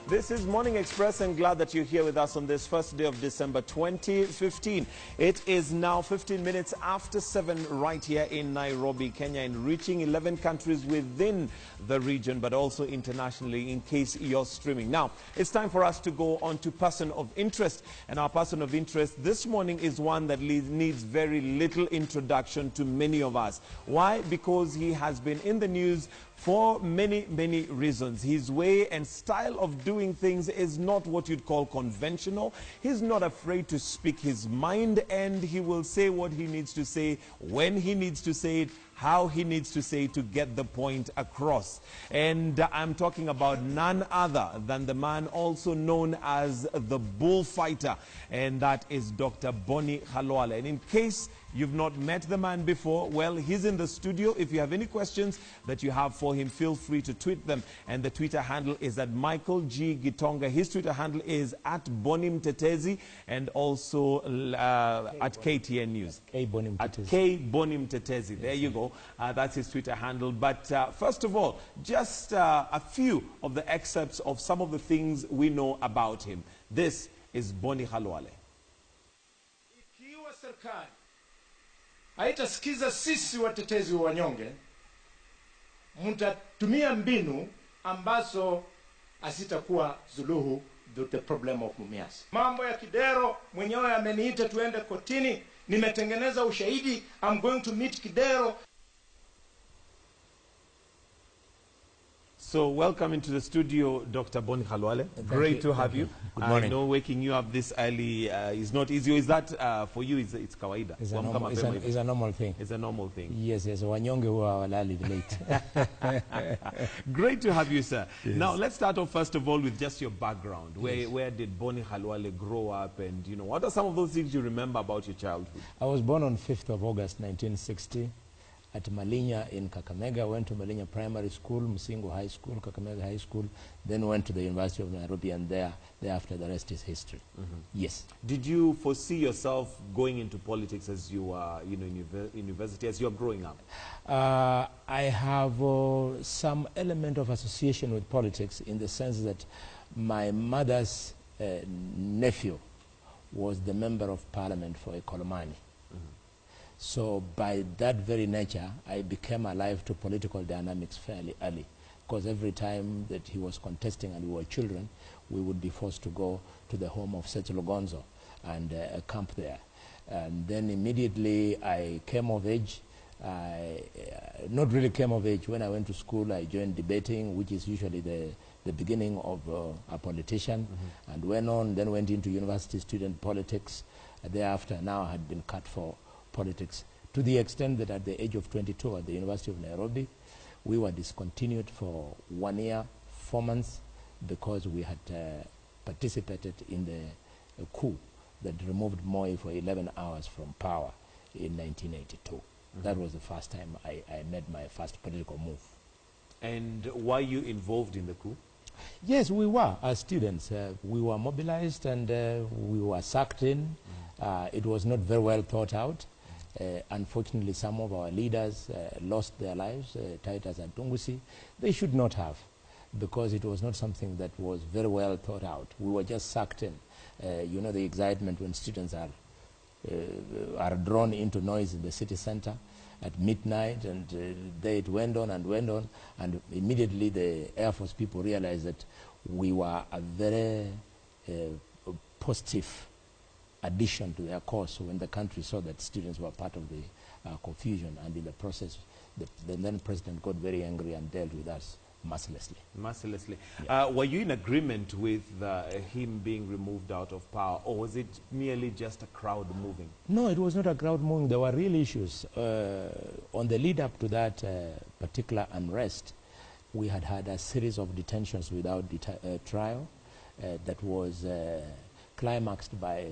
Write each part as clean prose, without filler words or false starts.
This is Morning Express, and glad that you're here with us on this first day of December 2015. It is now 15 minutes after 7 right here in Nairobi, Kenya, and reaching 11 countries within the region, but also internationally in case you're streaming. Now, it's time for us to go on to person of interest. And our person of interest this morning is one that needs very little introduction to many of us. Why? Because he has been in the news for many, many reasons. His way and style of doing things is not what you'd call conventional. He's not afraid to speak his mind, and he will say what he needs to say, when he needs to say it, how he needs to say it to get the point across. And I'm talking about none other than the man also known as the bullfighter, and that is Dr. Boni Khalwale. And in case you've not met the man before, well, he's in the studio. If you have any questions that you have for him, feel free to tweet them. And the Twitter handle is at Michael G. Gitonga. His Twitter handle is at Boni Mtetezi, and also at KTN News. At K Boni Mtetezi. There you go. That's his Twitter handle. But first of all, just a few of the excerpts of some of the things we know about him. This is Boni Khalwale. Ikiwa serikali haitasikiza sisi watetezi wa wanyonge, mtatumia mbinu ambazo asitakuwa suluhu the problem of Mumias. Mambo ya Kidero, mwenyewe ameniita tuende kotini, nimetengeneza ushahidi. I'm going to meet Kidero. So welcome into the studio, Dr. Boni Khalwale. Great to have you. Good morning. I know waking you up this early is not easy. Is that for you? It's kawaida? It's a normal thing. It's a normal thing. Yes, yes. Wanyonge who are late. Great to have you, sir. Yes. Now let's start off first of all with just your background. Where did Boni Khalwale grow up, and what are some of those things you remember about your childhood? I was born on 5th of August 1960 at Malinya in Kakamega. Went to Malinya Primary School, Musingo High School, Kakamega High School, then went to the University of Nairobi, and thereafter the rest is history. Yes. Did you foresee yourself going into politics as you were, in university, as you were growing up? I have some element of association with politics, in the sense that my mother's nephew was the member of parliament for Ekolomani. So by that very nature, I became alive to political dynamics fairly early, because every time that he was contesting and we were children, we would be forced to go to the home of Seth Lugonzo and camp there. And then immediately I came of age. Not really came of age. When I went to school, I joined debating, which is usually the beginning of a politician, and then went into university student politics. Thereafter, now I had been cut for politics, to the extent that at the age of 22 at the University of Nairobi, we were discontinued for 1 year, 4 months, because we had participated in the coup that removed Moi for 11 hours from power in 1982. That was the first time I made my first political move. And were you involved in the coup? Yes, we were. As students, we were mobilized, and we were sucked in. It was not very well thought out. Unfortunately, some of our leaders lost their lives, Titus and Tungusi. They should not have, because it was not something that was very well thought out. We were just sucked in. You know the excitement when students are drawn into noise in the city center at midnight, and there it went on, and immediately the Air Force people realized that we were a very positive addition to their cause when the country saw that students were part of the confusion, and in the process, the then president got very angry and dealt with us mercilessly. Mercilessly. Yeah. Were you in agreement with him being removed out of power, or was it merely just a crowd moving? No, it was not a crowd moving. There were real issues. On the lead up to that particular unrest, we had had a series of detentions without trial that was climaxed by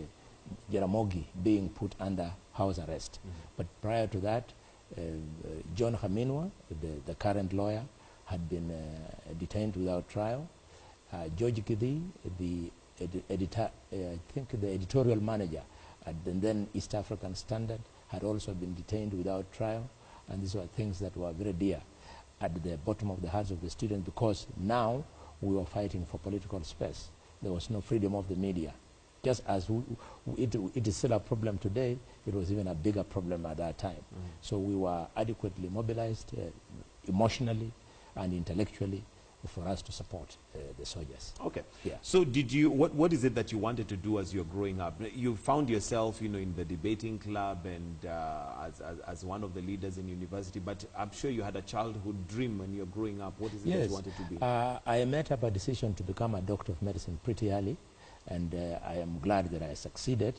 Jaramogi being put under house arrest. But prior to that, John Haminwa, the current lawyer, had been detained without trial. George Kidhi, the editorial manager at the then East African Standard, had also been detained without trial. And these were things that were very dear at the bottom of the hearts of the students, because now we were fighting for political space. There was no freedom of the media. Just as it is still a problem today, it was even a bigger problem at that time. So we were adequately mobilized emotionally and intellectually for us to support the soldiers. Okay. Yeah. So did you, what is it that you wanted to do as you're growing up? You found yourself, you know, in the debating club and as one of the leaders in university, but I'm sure you had a childhood dream when you're growing up. What is it that you wanted to be? I made up a decision to become a doctor of medicine pretty early, and I am glad that I succeeded.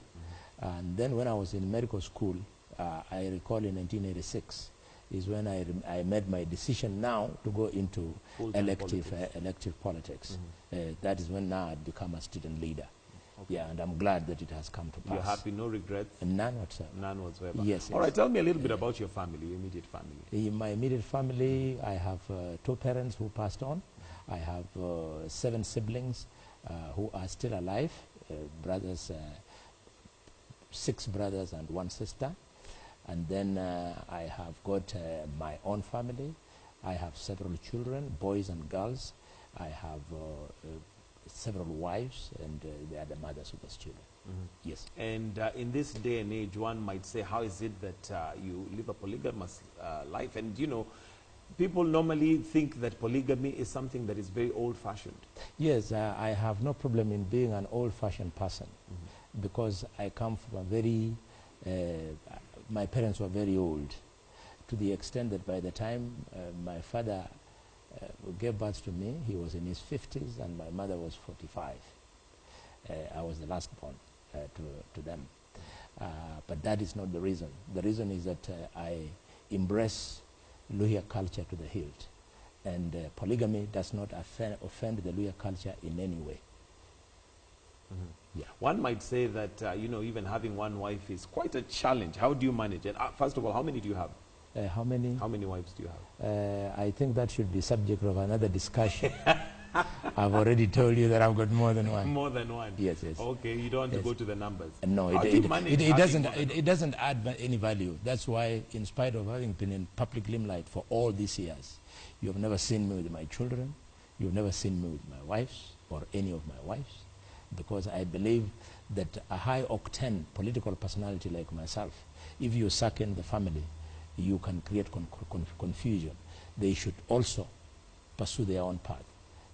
And then when I was in medical school, I recall in 1986, is when I made my decision now to go into elective politics. That is when now I'd become a student leader. Okay. Yeah, and I'm glad that it has come to pass. You're happy, no regrets? None whatsoever. None whatsoever. Yes. All right, tell me a little bit about your family, your immediate family. In my immediate family, I have 2 parents who passed on. I have 7 siblings who are still alive, brothers, 6 brothers and 1 sister. And then I have got my own family. I have several children, boys and girls. I have several wives, and they are the mothers of those children. Yes. And in this day and age, one might say, how is it that you live a polygamous life? And, you know, people normally think that polygamy is something that is very old-fashioned. Yes, I have no problem in being an old-fashioned person because I come from a very... my parents were very old, to the extent that by the time my father gave birth to me, he was in his 50s and my mother was 45. I was the last born to them. But that is not the reason. The reason is that I embrace Luhya culture to the hilt. And polygamy does not offend the Luhya culture in any way. Yeah. One might say that, you know, even having one wife is quite a challenge. How do you manage it? First of all, how many do you have? How many? How many wives do you have? I think that should be subject of another discussion. I've already told you that I've got more than one. More than one? Yes, yes. Okay, you don't want to go to the numbers? No, it doesn't add any value. That's why, in spite of having been in public limelight for all these years, you have never seen me with my children, you've never seen me with my wives, or any of my wives, because I believe that a high-octane political personality like myself, if you suck in the family, you can create confusion. They should also pursue their own path.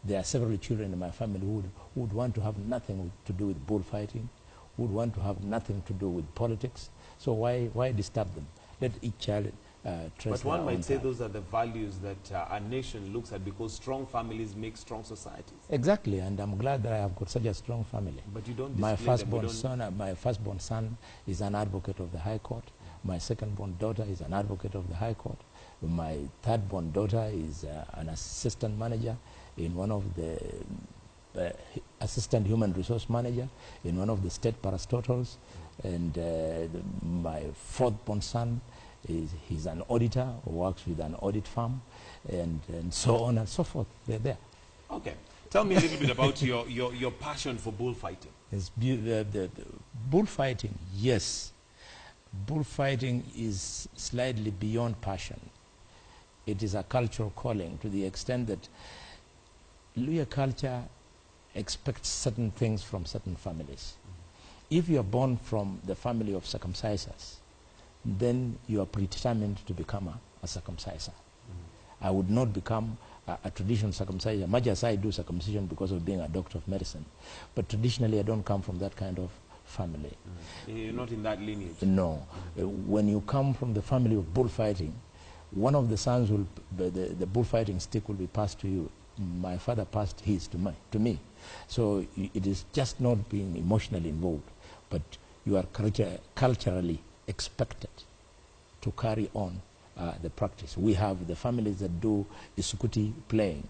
There are several children in my family who would want to have nothing to do with bullfighting, who would want to have nothing to do with politics. So why disturb them? Let each child But one might say those are the values that a nation looks at, because strong families make strong societies. Exactly, and I'm glad that I have got such a strong family. But you don't my firstborn son is an advocate of the High Court. My second-born daughter is an advocate of the High Court. My third-born daughter is an assistant manager in one of the assistant human resource manager in one of the state parastotals, and my fourth-born son he's an auditor who works with an audit firm, and so on and so forth. They're there. Okay. Tell me a little bit about your passion for bullfighting. The bullfighting, yes. Bullfighting is slightly beyond passion. It is a cultural calling, to the extent that Luhya culture expects certain things from certain families. If you are born from the family of circumcisers, then you are predetermined to become a circumciser. I would not become a traditional circumciser, much as I do circumcision because of being a doctor of medicine. But traditionally, I don't come from that kind of family. You're not in that lineage? No. When you come from the family of bullfighting, one of the sons will, the bullfighting stick will be passed to you. My father passed his to me. So it is just not being emotionally involved, but you are culturally expected to carry on the practice. We have the families that do isukuti playing.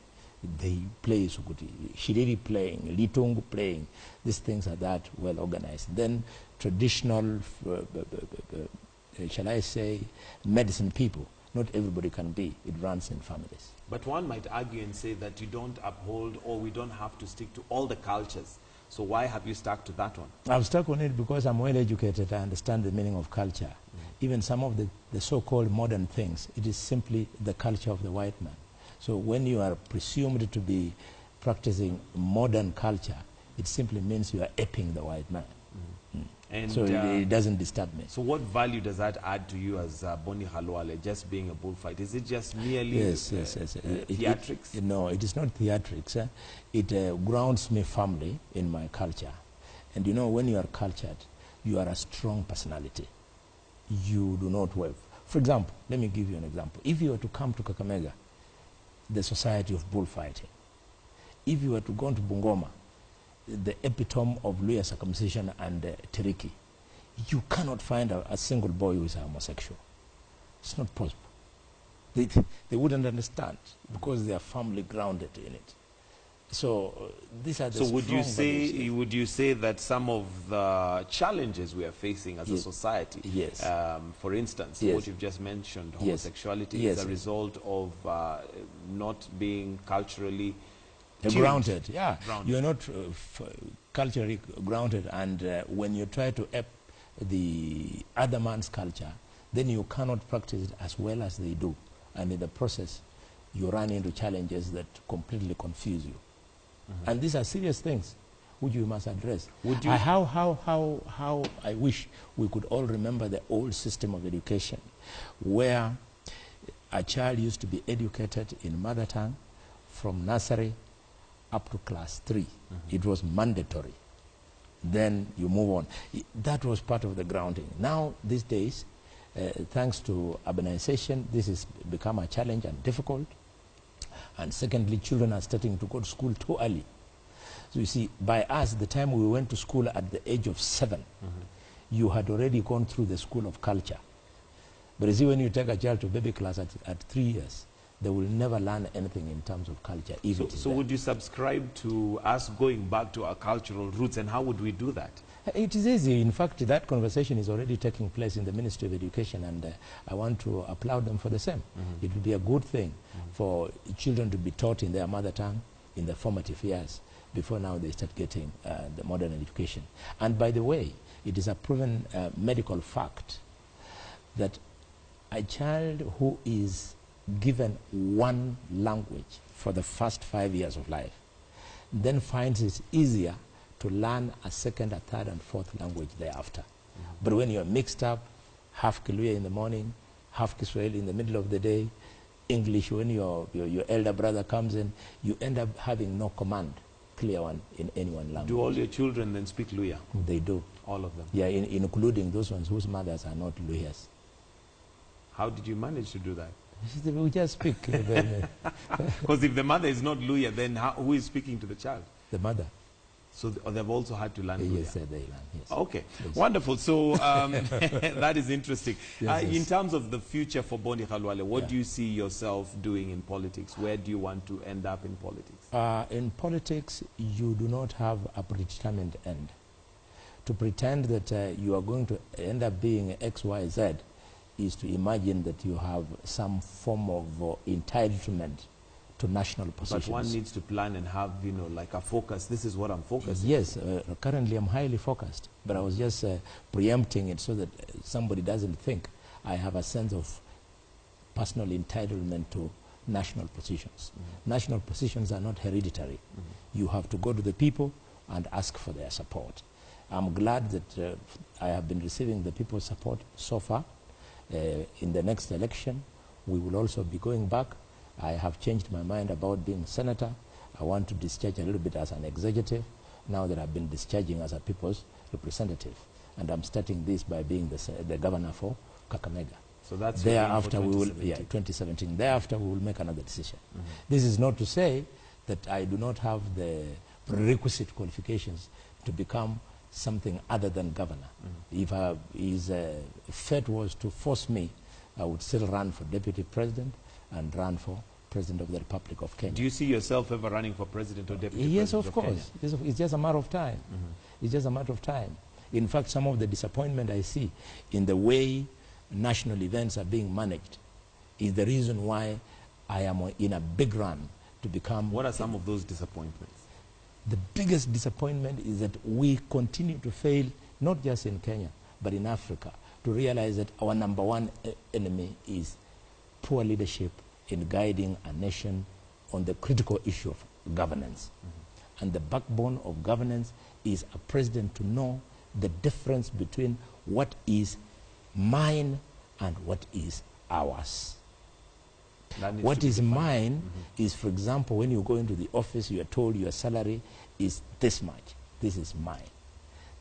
They play isukuti, shiriri playing, litungu playing. These things are that well organized. Then traditional, shall I say, medicine people. Not everybody can be. It runs in families. But one might argue and say that you don't uphold, or we don't have to stick to all the cultures. So why have you stuck to that one? I've stuck on it because I'm well educated. I understand the meaning of culture. Even some of the so-called modern things, it is simply the culture of the white man. So when you are presumed to be practicing modern culture, it simply means you are aping the white man. And So it doesn't disturb me. so what value does that add to you as Boni Halwale, just being a bullfight? Is it just merely Yes. theatrics? No, it is not theatrics. It grounds me firmly in my culture. And you know, when you are cultured, you are a strong personality. You do not wave. For example, let me give you an example. If you were to come to Kakamega, the society of bullfighting, if you were to go to Bungoma, the epitome of Luya circumcision and Tiriki, you cannot find a single boy who is homosexual. It's not possible. They wouldn't understand because they are firmly grounded in it. So these are the So would you values. say that some of the challenges we are facing as a Yes. society, Yes. For instance, Yes. what you've just mentioned, Yes. homosexuality, Yes. is a result of not being culturally Grounded, yeah. Grounded. You're not culturally grounded, and when you try to ape the other man's culture, then you cannot practice it as well as they do. And in the process, you run into challenges that completely confuse you. And these are serious things which you must address. Would you- How I wish we could all remember the old system of education where a child used to be educated in mother tongue from nursery up to class 3. It was mandatory. Then you move on. That was part of the grounding. Now, these days, thanks to urbanization, this has become a challenge and difficult. And secondly, children are starting to go to school too early. So you see, by us, the time we went to school at the age of 7, you had already gone through the school of culture. But you see, when you take a child to baby class at 3 years, they will never learn anything in terms of culture. So would you subscribe to us going back to our cultural roots, and how would we do that? It is easy. In fact, that conversation is already taking place in the Ministry of Education, and I want to applaud them for the same. It would be a good thing for children to be taught in their mother tongue in the formative years before now they start getting the modern education. And by the way, it is a proven medical fact that a child who is given one language for the first 5 years of life then finds it easier to learn a second, a third, and fourth language thereafter. But when you're mixed up, half Kiluya in the morning, half Kiswahili in the middle of the day, English when your elder brother comes in, you end up having no command, clear one, in any one language. Do all your children then speak Luya? They do. All of them? Yeah, including those ones whose mothers are not Luyas. How did you manage to do that? We just speak. Because if the mother is not Luya, then who is speaking to the child? The mother. So they've also had to learn Luya? Yes, they learn, yes. Okay, Yes. wonderful. So that is interesting. Yes, yes. In terms of the future for Boni Halwale, what Yeah. do you see yourself doing in politics? Where do you want to end up in politics? In politics, you do not have a predetermined end. To pretend that you are going to end up being X, Y, Z is to imagine that you have some form of entitlement to national positions. But one needs to plan and have, like a focus. This is what I'm focusing. Yes, currently I'm highly focused, but I was just preempting it so that somebody doesn't think I have a sense of personal entitlement to national positions. National positions are not hereditary. You have to go to the people and ask for their support. I'm glad that I have been receiving the people's support so far. In the next election, we will also be going back. I have changed my mind about being senator. I want to discharge a little bit as an executive now that I've been discharging as a people's representative. And I'm starting this by being the governor for Kakamega. So that's your aim for Thereafter we will, 2017. 2017. Thereafter we will make another decision. This is not to say that I do not have the prerequisite qualifications to become something other than governor. If his fate was to force me, I would still run for deputy president and run for president of the Republic of Kenya. Do you see yourself ever running for president or deputy Yes, president of course. Kenya? Yes, it's just a matter of time. It's just a matter of time. In fact, some of the disappointment I see in the way national events are being managed is the reason why I am in a big run to become... What are some of those disappointments? The biggest disappointment is that we continue to fail, not just in Kenya, but in Africa, to realize that our number one enemy is poor leadership in guiding a nation on the critical issue of governance. And the backbone of governance is a president to know the difference between what is mine and what is ours. What is mine is, for example, when you go into the office, you are told your salary is this much. This is mine.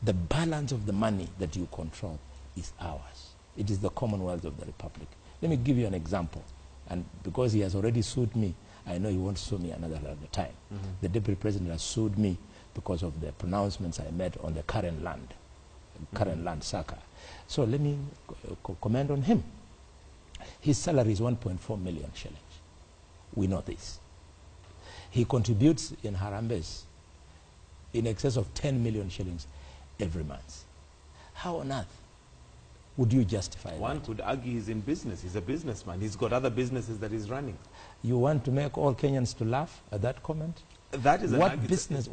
The balance of the money that you control is ours. It is the Commonwealth of the Republic. Let me give you an example. And because he has already sued me, I know he won't sue me another time. The Deputy President has sued me because of the pronouncements I made on the current land SACA. So let me comment on him. His salary is 1.4 million shillings. We know this. He contributes in Harambes in excess of 10 million shillings every month. How on earth would you justify that? One could argue he's in business. He's a businessman. He's got other businesses that he's running. You want to make all Kenyans to laugh at that comment? That is what business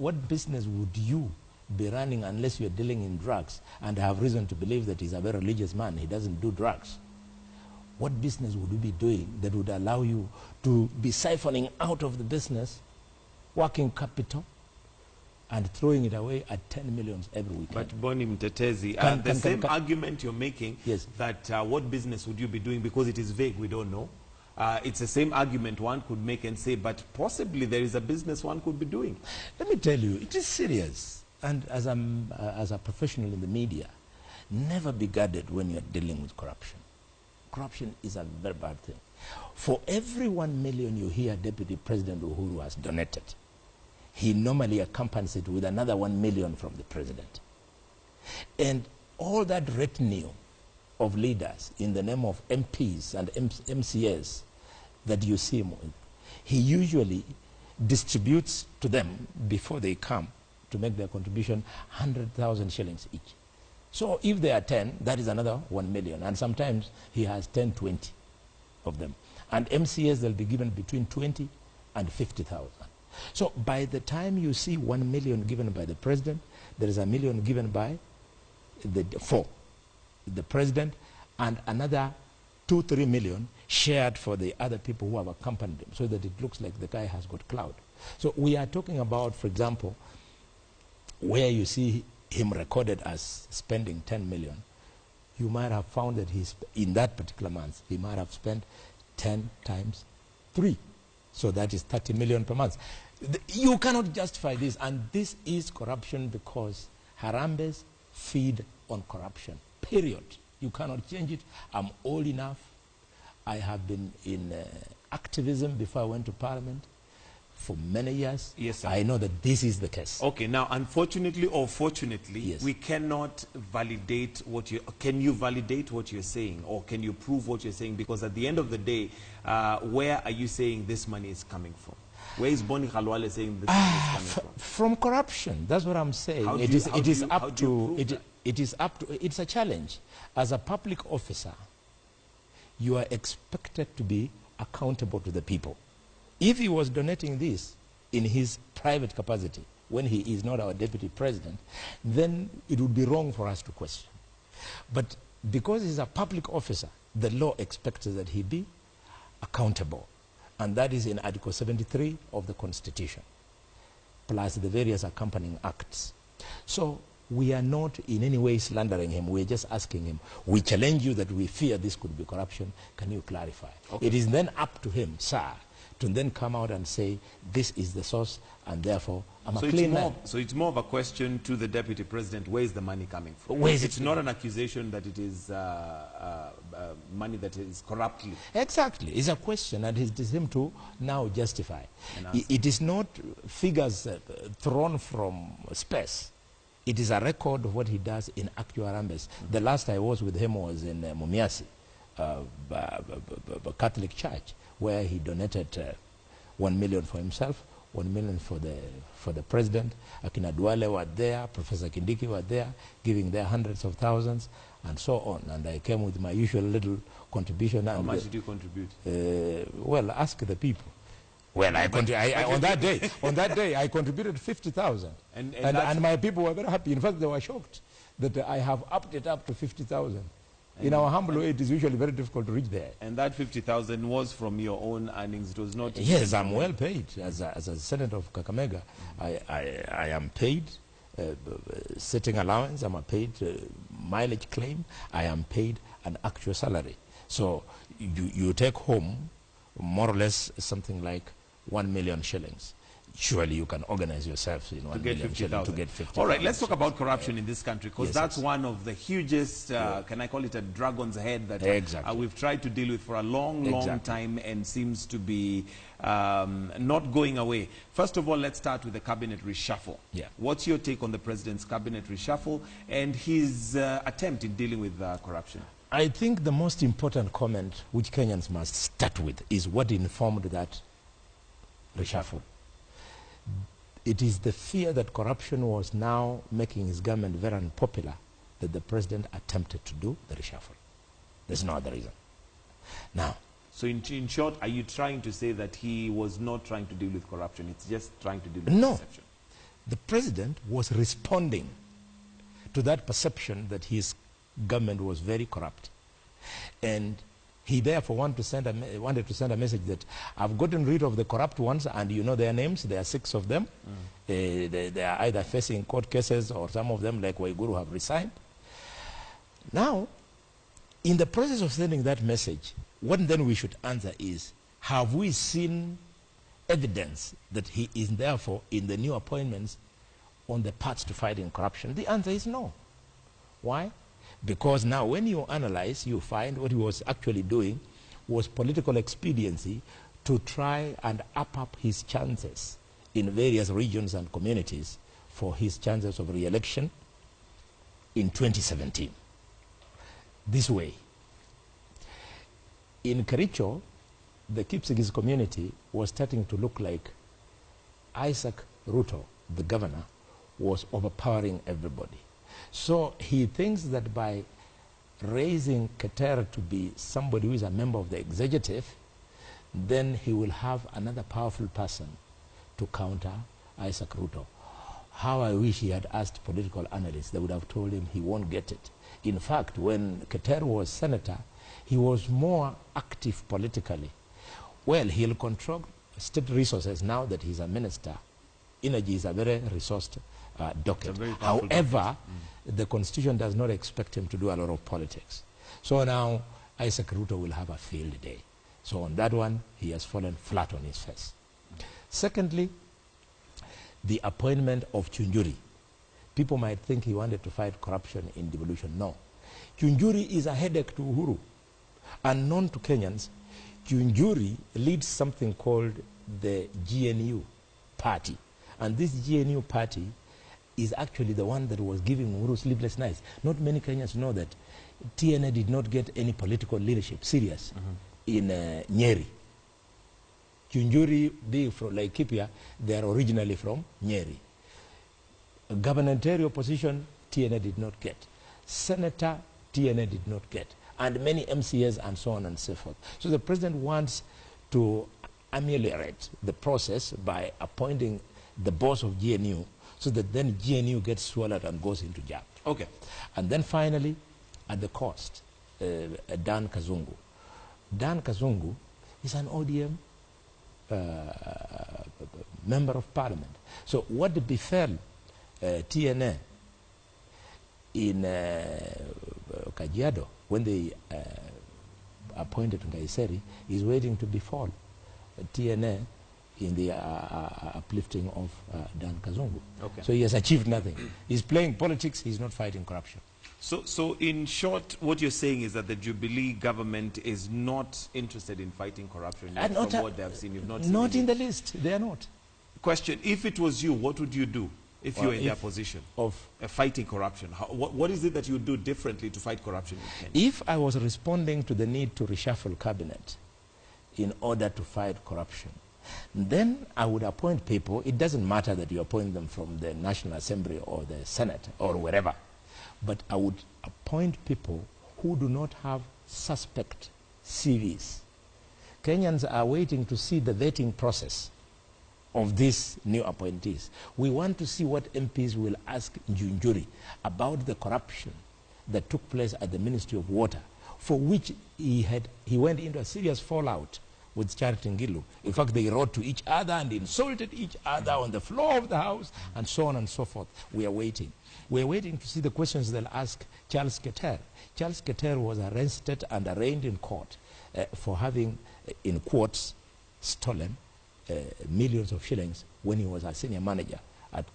would you be running unless you're dealing in drugs and have reason to believe that he's a very religious man? He doesn't do drugs. What business would you be doing that would allow you to be siphoning out of the business working capital and throwing it away at 10 million every weekend? But Boni Mtetezi, the same argument you're making, yes, that what business would you be doing, because it is vague, we don't know. It's the same argument one could make and say, but possibly there is a business one could be doing. Let me tell you, it is serious. And as a professional in the media, never be guarded when you're dealing with corruption. Corruption is a very bad thing. For every 1 million you hear Deputy President Uhuru has donated, he normally accompanies it with another 1 million from the president. And all that retinue of leaders in the name of MPs and MCAs that you see him with, he usually distributes to them before they come to make their contribution 100,000 shillings each. So if they are 10, that is another 1 million. And sometimes he has 10, 20 of them. And MCAs, they'll be given between 20 and 50,000. So by the time you see 1 million given by the president, there is a million given by the president, and another 2-3 million shared for the other people who have accompanied him, so that it looks like the guy has got clout. So we are talking about, for example, where you see him recorded as spending 10 million, you might have found that in that particular month, he might have spent 10 times 3. So that is 30 million per month. You cannot justify this, and this is corruption, because Harambes feed on corruption, period. You cannot change it. I'm old enough. I have been in activism before I went to Parliament for many years. Yes, sir. I know that this is the case. Okay, now unfortunately or fortunately, yes, we cannot validate what you... Can you validate what you're saying, or can you prove what you're saying? Because at the end of the day, where are you saying this money is coming from? Where is Boni Khalwale saying this money is coming from? From corruption. That's what I'm saying. It's a challenge. As a public officer, you are expected to be accountable to the people. If he was donating this in his private capacity, when he is not our deputy president, then it would be wrong for us to question. But because he's a public officer, the law expects that he be accountable. And that is in Article 73 of the Constitution, plus the various accompanying acts. So we are not in any way slandering him. We're just asking him, we challenge you that we fear this could be corruption. Can you clarify? Okay. It is then up to him, sir, to then come out and say, this is the source, and therefore I'm a clean man. So it's more of a question to the Deputy President, where is the money coming from? It's not an accusation that it is money that is corruptly. Exactly. It's a question, and it is him to now justify. It is not figures thrown from space. It is a record of what he does in actual Harambes. The last I was with him was in Mumias, Catholic Church, where he donated 1 million for himself, 1 million for the president. Akina Duale were there, Professor Kindiki were there, giving their hundreds of thousands, and so on. And I came with my usual little contribution. How much did you contribute? Well, ask the people. Well, on that day, I contributed 50,000, and my people were very happy. In fact, they were shocked that I have upped it up to 50,000. In our humble way, it is usually very difficult to reach there. And that 50,000 was from your own earnings. It was not... Yes, I'm well paid. As a senator of Kakamega, I am paid sitting allowance, I'm paid mileage claim, I am paid an actual salary. So you take home more or less something like 1 million shillings. Surely you can organize yourself in 1 million shillings to get 50,000. All right, let's talk about corruption in this country, because yes, that's one of the hugest, can I call it a dragon's head that we've tried to deal with for a long time and seems to be not going away. First of all, let's start with the cabinet reshuffle. Yeah. What's your take on the president's cabinet reshuffle and his attempt in dealing with corruption? I think the most important comment which Kenyans must start with is what informed that reshuffle. It is the fear that corruption was now making his government very unpopular that the president attempted to do the reshuffle. There's no other reason. Now, so in short, are you trying to say that he was not trying to deal with corruption? It's just trying to deal with perception? The president was responding to that perception that his government was very corrupt. And he therefore wanted to send a message that I've gotten rid of the corrupt ones, and you know their names. There are 6 of them. They are either facing court cases, or some of them, like Waiguru, have resigned. Now, in the process of sending that message, what then we should answer is, have we seen evidence that he is therefore in the new appointments on the path to fighting corruption? The answer is no. Why? Because now when you analyze, you find what he was actually doing was political expediency to try and up his chances in various regions and communities for his chances of re-election in 2017. This way. In Kericho, the Kipsigis community was starting to look like Isaac Ruto, the governor, was overpowering everybody. So he thinks that by raising Keter to be somebody who is a member of the executive, then he will have another powerful person to counter Isaac Ruto. How I wish he had asked political analysts. They would have told him he won't get it. In fact, when Keter was senator, he was more active politically. Well, he'll control state resources now that he's a minister. Energy is a very resourced docket. However, the constitution does not expect him to do a lot of politics. So now Isaac Ruto will have a field day. So on that one, he has fallen flat on his face. Secondly, the appointment of Chunjuri. People might think he wanted to fight corruption in devolution. No. Chunjuri is a headache to Uhuru. Unknown to Kenyans, Chunjuri leads something called the GNU party. And this GNU party is actually the one that was giving Uhuru sleepless nights. Not many Kenyans know that TNA did not get any political leadership, serious, in Nyeri. Chunjuri, being from Laikipia, they are originally from Nyeri. A gubernatorial position, TNA did not get. Senator, TNA did not get. And many MCAs and so on and so forth. So the president wants to ameliorate the process by appointing the boss of GNU, so that then GNU gets swallowed and goes into jail. Okay. And then finally, at the cost, Dan Kazungu. Dan Kazungu is an ODM member of parliament. So what befell TNA in Kajiado when they appointed Ngaiseri is waiting to befall TNA in the uplifting of Dan Kazungu. Okay. So he has achieved nothing. He's playing politics, he's not fighting corruption. So in short, what you're saying is that the Jubilee government is not interested in fighting corruption from what they have seen. You've not seen not in the list, they are not. Question, if it was you, what would you do if you were in their position of fighting corruption? What is it that you would do differently to fight corruption in Kenya? If I was responding to the need to reshuffle cabinet in order to fight corruption, then I would appoint people. It doesn't matter that you appoint them from the National Assembly or the Senate or wherever. But I would appoint people who do not have suspect CVs. Kenyans are waiting to see the vetting process of these new appointees. We want to see what MPs will ask Njunjuri about the corruption that took place at the Ministry of Water, for which he went into a serious fallout with Charity Ngilu. In fact, they wrote to each other and insulted each other on the floor of the House, and so on and so forth. We are waiting. We are waiting to see the questions they'll ask Charles Keter. Charles Keter was arrested and arraigned in court for having, in quotes, stolen millions of shillings when he was a senior manager at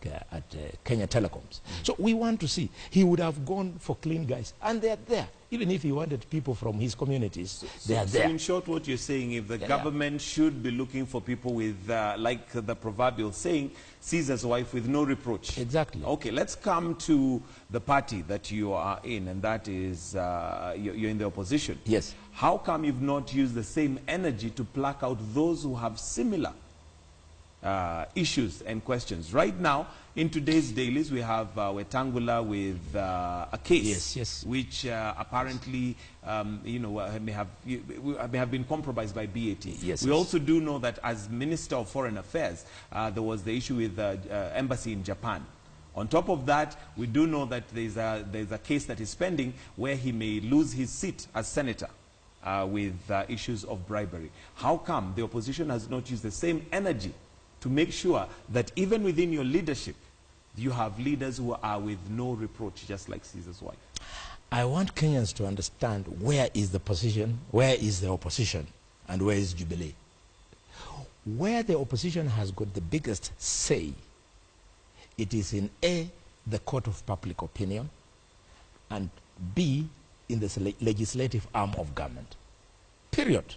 Kenya Telecoms. So we want to see. He would have gone for clean guys, and they're there. Even if he wanted people from his communities, they are there. So in short, what you're saying, if the government should be looking for people with, like the proverbial saying, Caesar's wife with no reproach. Exactly. Okay, let's come to the party that you are in, and that is, you're in the opposition. Yes. How come you've not used the same energy to pluck out those who have similar issues and questions? Right now, in today's dailies, we have Wetangula with a case, which apparently, you know, may have been compromised by BAT. We also do know that as Minister of Foreign Affairs, there was the issue with the embassy in Japan. On top of that, we do know that there's a case that is pending where he may lose his seat as senator with issues of bribery. How come the opposition has not used the same energy to make sure that even within your leadership, you have leaders who are with no reproach, just like Caesar's wife? I want Kenyans to understand where is the position, where is the opposition, and where is Jubilee. Where the opposition has got the biggest say, it is in A, the court of public opinion, and B, in the legislative arm of government. Period.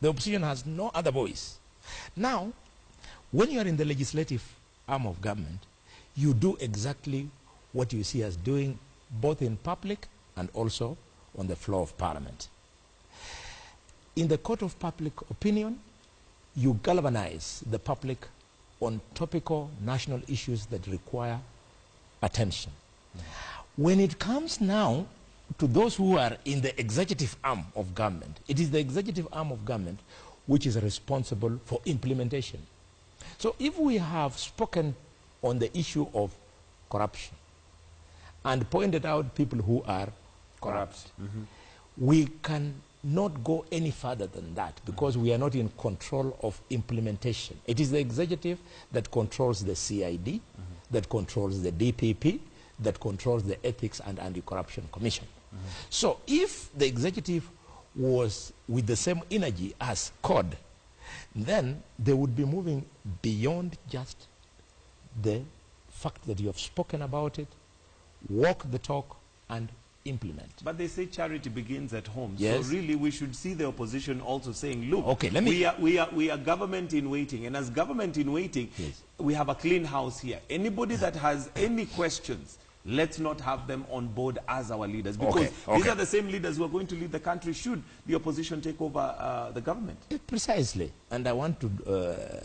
The opposition has no other voice. Now, when you are in the legislative arm of government, you do exactly what you see us doing, both in public and also on the floor of parliament. In the court of public opinion, you galvanize the public on topical national issues that require attention. When it comes now to those who are in the executive arm of government, it is the executive arm of government which is responsible for implementation. So if we have spoken on the issue of corruption and pointed out people who are corrupt, we cannot go any further than that because we are not in control of implementation. It is the executive that controls the CID, that controls the DPP, that controls the Ethics and Anti-Corruption Commission. So if the executive was with the same energy as CORD, then they would be moving beyond just the fact that you have spoken about it, walk the talk, and implement. But they say charity begins at home. Yes. So really we should see the opposition also saying, look, okay, let me we are government in waiting. And as government in waiting, we have a clean house here. Anybody that has any questions, let's not have them on board as our leaders. Because these are the same leaders who are going to lead the country should the opposition take over the government. Precisely. And I want to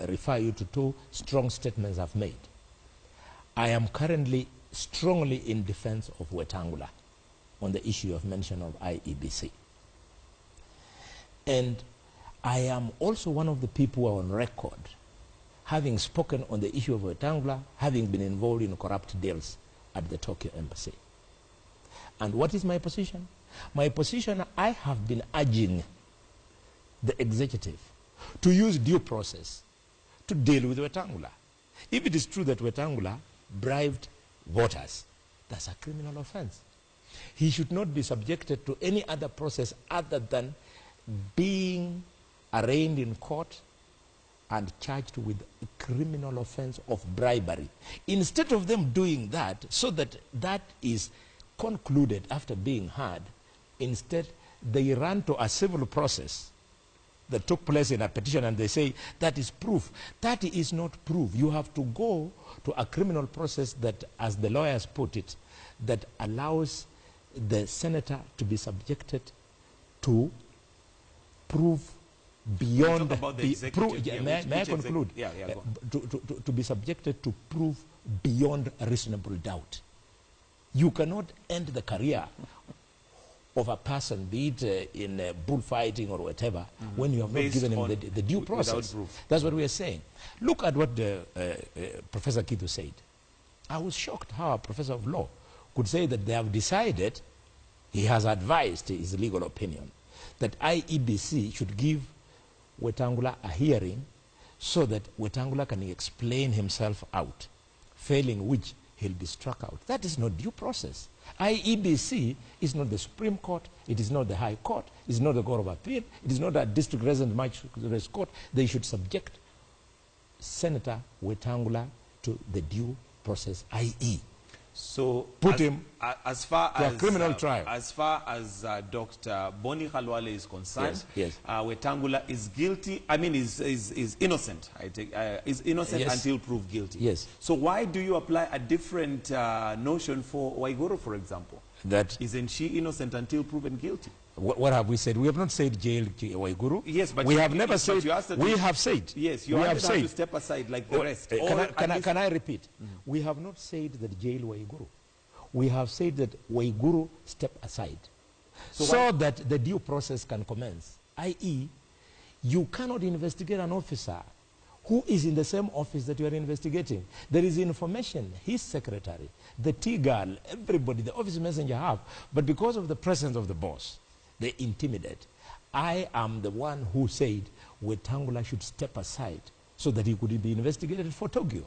refer you to two strong statements I've made. I am currently strongly in defense of Wetangula on the issue of mention of IEBC. And I am also one of the people who are on record, having spoken on the issue of Wetangula, having been involved in corrupt deals at the Tokyo embassy. And what is my position? My position, I have been urging the executive to use due process to deal with Wetangula. If it is true that Wetangula bribed voters, that's a criminal offense. He should not be subjected to any other process other than being arraigned in court and charged with a criminal offense of bribery. Instead of them doing that, so that that is concluded after being heard, instead they run to a civil process that took place in a petition and they say that is proof. That is not proof. You have to go to a criminal process that, as the lawyers put it, that allows the senator to be subjected to prove beyond may I conclude? To be subjected to prove beyond a reasonable doubt. You cannot end the career of a person, be it in bullfighting or whatever, when you have not given him the due process. That's what we are saying. Look at what Professor Kithu said. I was shocked how a professor of law could say that they have decided he has advised his legal opinion that IEBC should give Wetangula a hearing so that Wetangula can explain himself out, failing which he'll be struck out. That is not due process. IEBC is not the Supreme Court, it is not the High Court, it is not the Court of Appeal, it is not a district resident magistrate's court. They should subject Senator Wetangula to the due process, i.e. So put him as far to as a criminal trial. As far as Dr. Boni Khalwale is concerned, yes. Wetangula is guilty. I mean, is innocent. I take is innocent Yes. until proved guilty. Yes. So why do you apply a different notion for Waiguru, for example? That Isn't she innocent until proven guilty? what have we said? We have not said jail Waiguru. Yes, but we you- have never but said. you asked her We to- have said. Yes, you we have have said. to step aside like the rest. Can I repeat? We have not said that jail Waiguru. We have said that Waiguru step aside so that the due process can commence. I.e., you cannot investigate an officer who is in the same office that you are investigating. There is information, his secretary, the T-girl, everybody, the office messenger have, but because of the presence of the boss, they intimidate. I am the one who said Wetangula should step aside so that he could be investigated for Tokyo.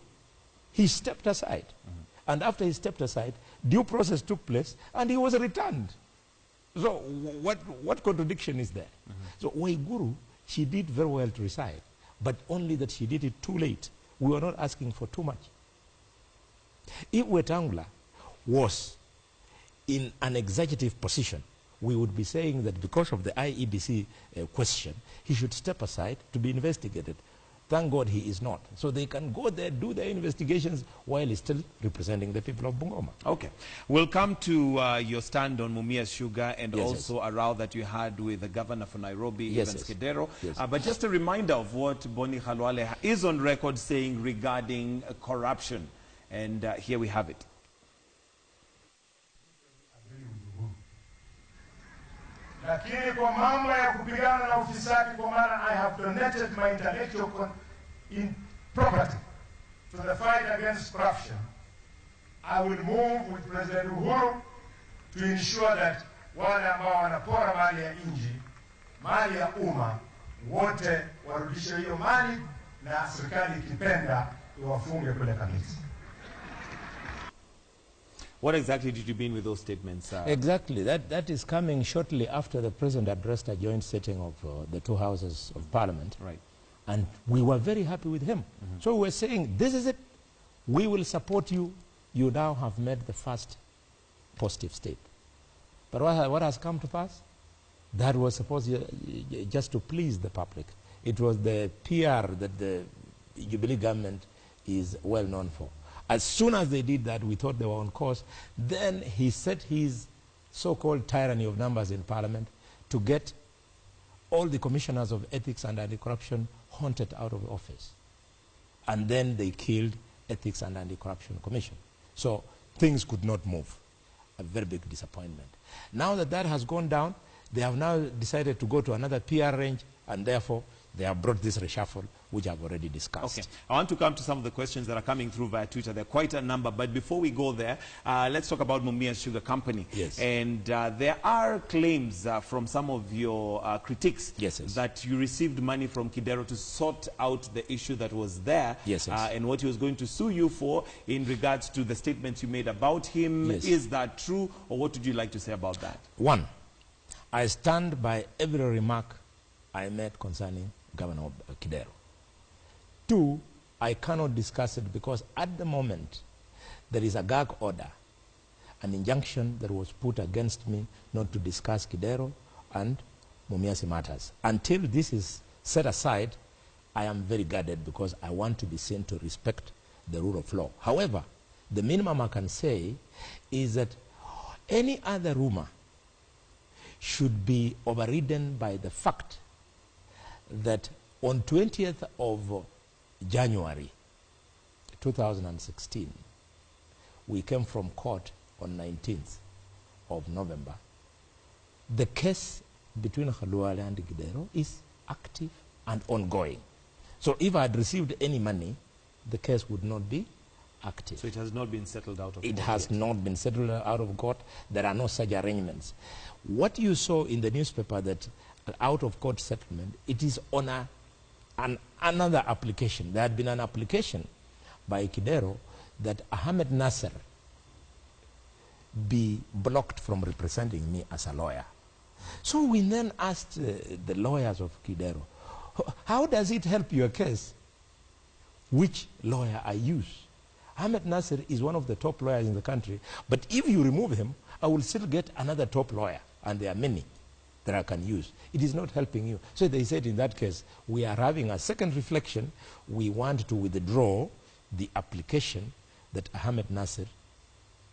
He stepped aside. And after he stepped aside, due process took place and he was returned. So what contradiction is there? So Waiguru, she did very well to resign, but only that she did it too late. We were not asking for too much. If Wetangula was in an executive position, we would be saying that because of the IEBC question, he should step aside to be investigated. Thank God he is not. So they can go there, do their investigations while he's still representing the people of Bungoma. Okay. We'll come to your stand on Mumias Sugar and Yes, also a row that you had with the governor for Nairobi, Yes, Evans yes. Kidero. Yes. But just a reminder of what Boni Khalwale is on record saying regarding corruption. And here we have it. Lakini kwa mambo ya kupigana na ufisadi, kwa maana I have donated my intellectual property to the fight against corruption, I will move with President Uhuru to ensure that wale ambao wanapora mali ya nchi, mali ya umma, wote warudishe hiyo mali na serikali ikipenda iwafunge kule kabisa. What exactly did you mean with those statements? Exactly. That is coming shortly after the President addressed a joint sitting of the two houses of Parliament. Right. And we were very happy with him. So we were saying, this is it. We will support you. You now have made the first positive step. But what has come to pass? That was supposed just to please the public. It was the PR that the Jubilee government is well known for. As soon as they did that, we thought they were on course. Then he set his so-called tyranny of numbers in Parliament to get all the commissioners of ethics and anti-corruption haunted out of office. And then they killed Ethics and Anti-Corruption Commission. So things could not move. A very big disappointment. Now that that has gone down, they have now decided to go to another PR range, and therefore they have brought this reshuffle, which I've already discussed. Okay. I want to come to some of the questions that are coming through via Twitter. There are quite a number. But before we go there, let's talk about Mumias Sugar Company. Yes. And there are claims from some of your critics Yes, yes. that you received money from Kidero to sort out the issue that was there. Yes, yes. And what he was going to sue you for in regards to the statements you made about him. Yes. Is that true? Or what would you like to say about that? One, I stand by every remark I made concerning Governor Kidero. Two, I cannot discuss it because at the moment there is a gag order, an injunction that was put against me not to discuss Kidero and Mumias matters. Until this is set aside, I am very guarded because I want to be seen to respect the rule of law. However, the minimum I can say is that any other rumor should be overridden by the fact that on 20th of January 2016, we came from court on 19th of November. The case between Khalwale and Kidero is active and ongoing. So if I had received any money, the case would not be active. So it has not been settled out of It court has yet. not been settled out of court. There are no such arrangements. What you saw in the newspaper, that out of court settlement, it is on another application. There had been an application by Kidero that Ahmed Nasser be blocked from representing me as a lawyer. So we then asked the lawyers of Kidero, how does it help your case? Which lawyer I use? Ahmed Nasser is one of the top lawyers in the country, but if you remove him, I will still get another top lawyer, and there are many that I can use. It is not helping you. So they said, in that case, we are having a second reflection. We want to withdraw the application that Ahmed Nasser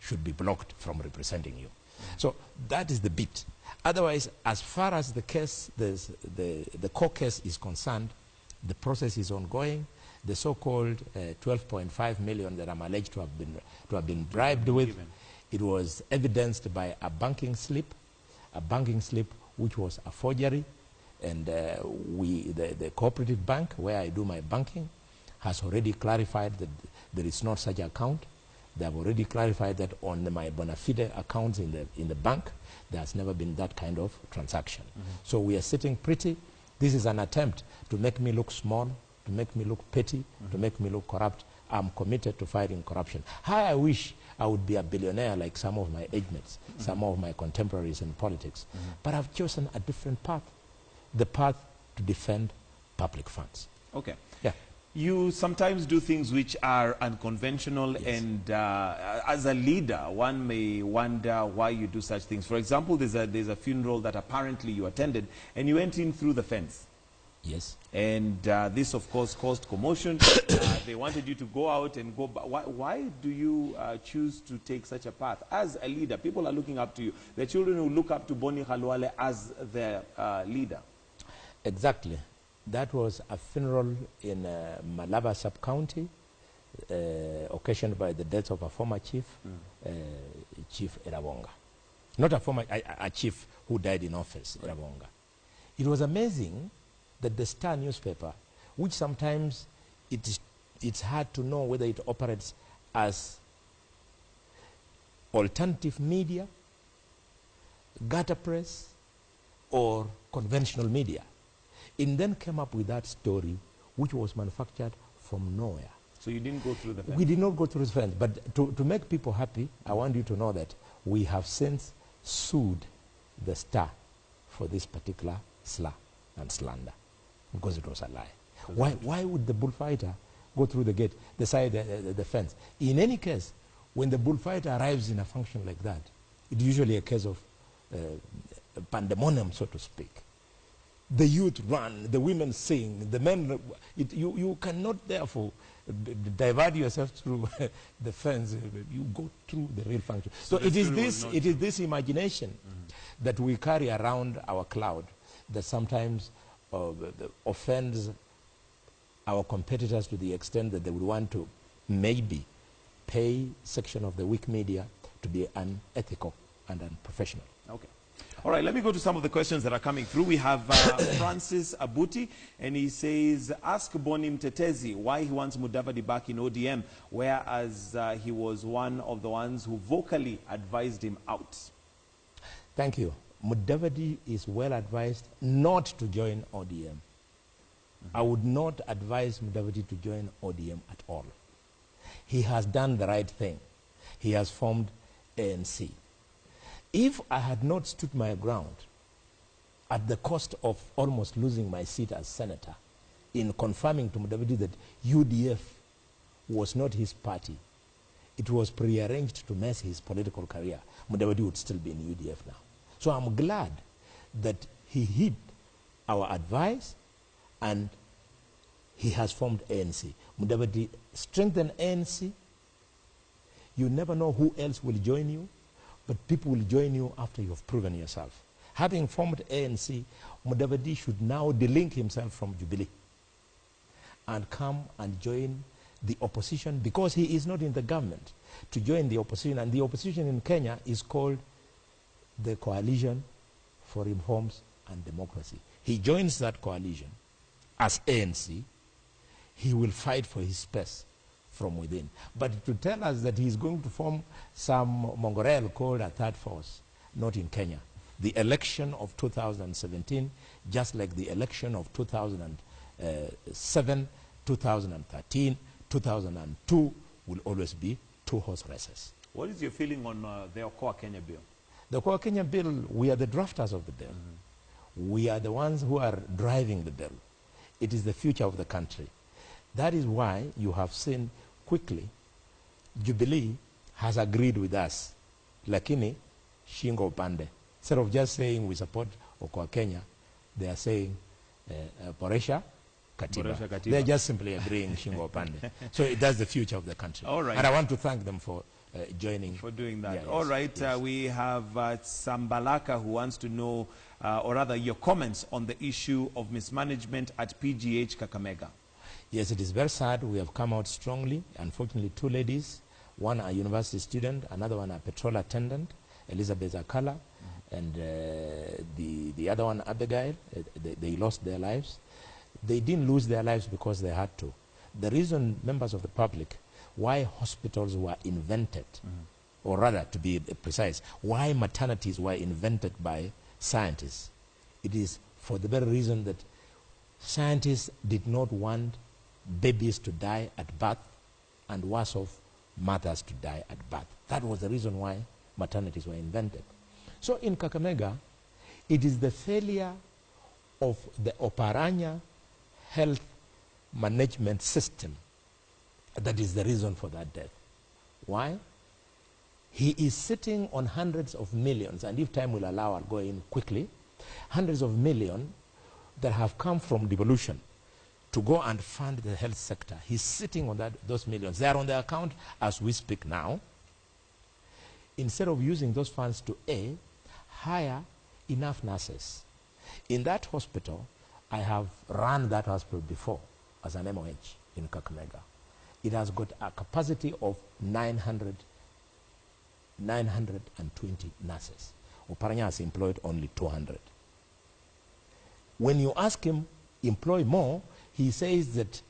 should be blocked from representing you. So that is the bit. Otherwise, as far as the case, the court case is concerned, the process is ongoing. The so-called 12.5 million that I'm alleged to have been bribed with, it was evidenced by a banking slip which was a forgery, and the cooperative bank where I do my banking has already clarified that there is not such account. They have already clarified that on my bona fide accounts in the bank, there has never been that kind of transaction. So we are sitting pretty. This is an attempt to make me look small, to make me look petty, to make me look corrupt. I'm committed to fighting corruption. How I wish I would be a billionaire like some of my age mates, some of my contemporaries in politics. But I've chosen a different path, the path to defend public funds. Okay. Yeah. You sometimes do things which are unconventional, Yes. and as a leader, one may wonder why you do such things. For example, there's a funeral that apparently you attended, and you went in through the fence. Yes. And this, of course, caused commotion. They wanted you to go out and go back. Why do you choose to take such a path? As a leader, people are looking up to you. The children who look up to Boni Khalwale as their leader. Exactly. That was a funeral in Malaba sub-county, occasioned by the death of a former chief, Chief Irabonga. Not a former, a chief who died in office, Irabonga. It was amazing that the Star newspaper, which sometimes it's hard to know whether it operates as alternative media, gutter press, or conventional media, it then came up with that story, which was manufactured from nowhere. So you didn't go through the fence? We did not go through the fence, but to make people happy, I want you to know that we have since sued the Star for this particular slur and slander, because it was a lie. Why would the bullfighter go through the gate, the fence? In any case, when the bullfighter arrives in a function like that, it's usually a case of pandemonium, so to speak. The youth run, the women sing, the men, you cannot therefore divert yourself through the fence. You go through the real function. So it is this imagination that we carry around our cloud that sometimes offends our competitors to the extent that they would want to maybe pay section of the weak media to be unethical and unprofessional. Okay. All right, let me go to some of the questions that are coming through. We have Francis Abuti, and he says, ask Boni Mtetezi why he wants Mudavadi back in ODM, whereas he was one of the ones who vocally advised him out. Thank you. Mudavadi is well advised not to join ODM. I would not advise Mudavadi to join ODM at all. He has done the right thing. He has formed ANC. If I had not stood my ground at the cost of almost losing my seat as senator in confirming to Mudavadi that UDF was not his party, it was prearranged to mess his political career, Mudavadi would still be in UDF now. So I'm glad that he heed our advice and he has formed ANC. Mudavadi strengthen ANC. You never know who else will join you, but people will join you after you have proven yourself. Having formed ANC, Mudavadi should now delink himself from Jubilee and come and join the opposition, because he is not in the government, to join the opposition. And the opposition in Kenya is called the Coalition for Reforms and Democracy. He joins that coalition as ANC. He will fight for his space from within. But to tell us that he's going to form some Mongorel called a third force, not in Kenya. The election of 2017, just like the election of 2007, 2013, 2002, will always be two-horse races. What is your feeling on the Okoa Kenya bill? The Okoa Kenya bill, we are the drafters of the bill. We are the ones who are driving the bill. It is the future of the country. That is why you have seen quickly, Jubilee has agreed with us, lakini shingo upande. Instead of just saying we support Okoa Kenya, they are saying Boresha Katiba. They are just simply agreeing shingo upande. So that's the future of the country. All right. And I want to thank them for joining. For doing that. Yeah, All yes, right, yes. we have Sambalaka who wants to know, or rather your comments on the issue of mismanagement at PGH Kakamega. Yes, it is very sad. We have come out strongly. Unfortunately, two ladies, one a university student, another one a petrol attendant, Elizabeth Akala, and the other one, Abigail, they lost their lives. They didn't lose their lives because they had to. The reason, members of the public, why hospitals were invented, or rather, to be precise, why maternities were invented by scientists, it is for the very reason that scientists did not want babies to die at birth, and worse off, mothers to die at birth. That was the reason why maternities were invented. So in Kakamega, it is the failure of the Oparanya health management system that is the reason for that death. Why? He is sitting on hundreds of millions, and if time will allow, I'll go in quickly, hundreds of millions that have come from devolution to go and fund the health sector. He's sitting on those millions. They are on the account as we speak now. Instead of using those funds to hire enough nurses. In that hospital, I have run that hospital before as an MOH in Kakamega. It has got a capacity of 920 nurses. Oparanya has employed only 200. When you ask him, employ more, he says that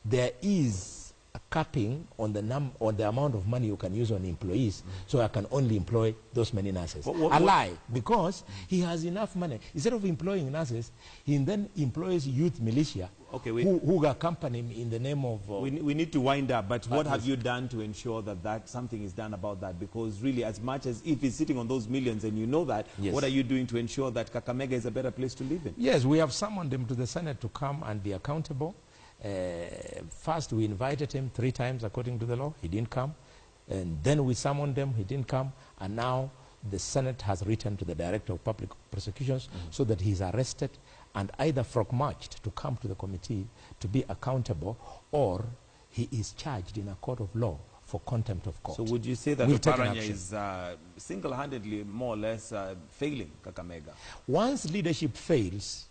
there is a capping on the amount of money you can use on employees, so I can only employ those many nurses. A lie, because he has enough money. Instead of employing nurses, he then employs youth militia who accompany him in the name of... we need to wind up, but what have you done to ensure that something is done about that? Because really, as much as if he's sitting on those millions and you know that, what are you doing to ensure that Kakamega is a better place to live in? Yes, we have summoned him to the Senate to come and be accountable. First, we invited him 3 times according to the law. He didn't come. And then we summoned him. He didn't come. And now the Senate has written to the Director of Public Prosecutions so that he's arrested and either frog-marched to come to the committee to be accountable, or he is charged in a court of law for contempt of court. So would you say that Oparanya is single-handedly, more or less, failing Kakamega? Once leadership fails,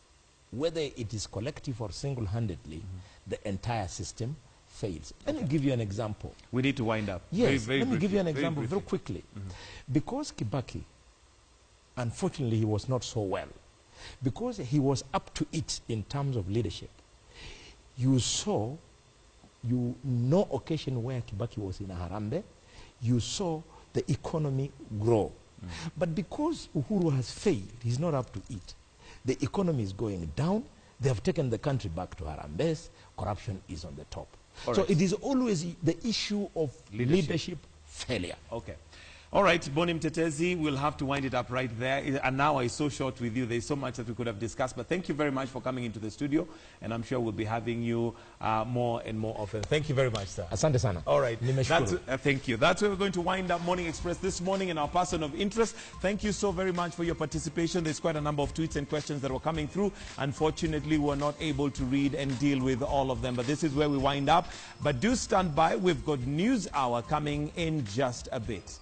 whether it is collective or single-handedly, the entire system fails. Let me give you an example. We need to wind up. Yes, very let me briefly, give you an example very quickly. Because Kibaki, unfortunately, he was not so well. Because he was up to it in terms of leadership. You saw, no occasion where Kibaki was in a Harambee, you saw the economy grow. But because Uhuru has failed, he's not up to it. The economy is going down. They have taken the country back to Harambees. Corruption is on the top. So it is always the issue of leadership failure. Okay. All right, Boni Mtetezi, we'll have to wind it up right there. An hour is so short with you. There's so much that we could have discussed. But thank you very much for coming into the studio. And I'm sure we'll be having you more and more often. Thank you very much, sir. Asante sana. All right. Thank you. That's where we're going to wind up Morning Express this morning in our person of interest. Thank you so very much for your participation. There's quite a number of tweets and questions that were coming through. Unfortunately, we were not able to read and deal with all of them. But this is where we wind up. But do stand by. We've got News Hour coming in just a bit.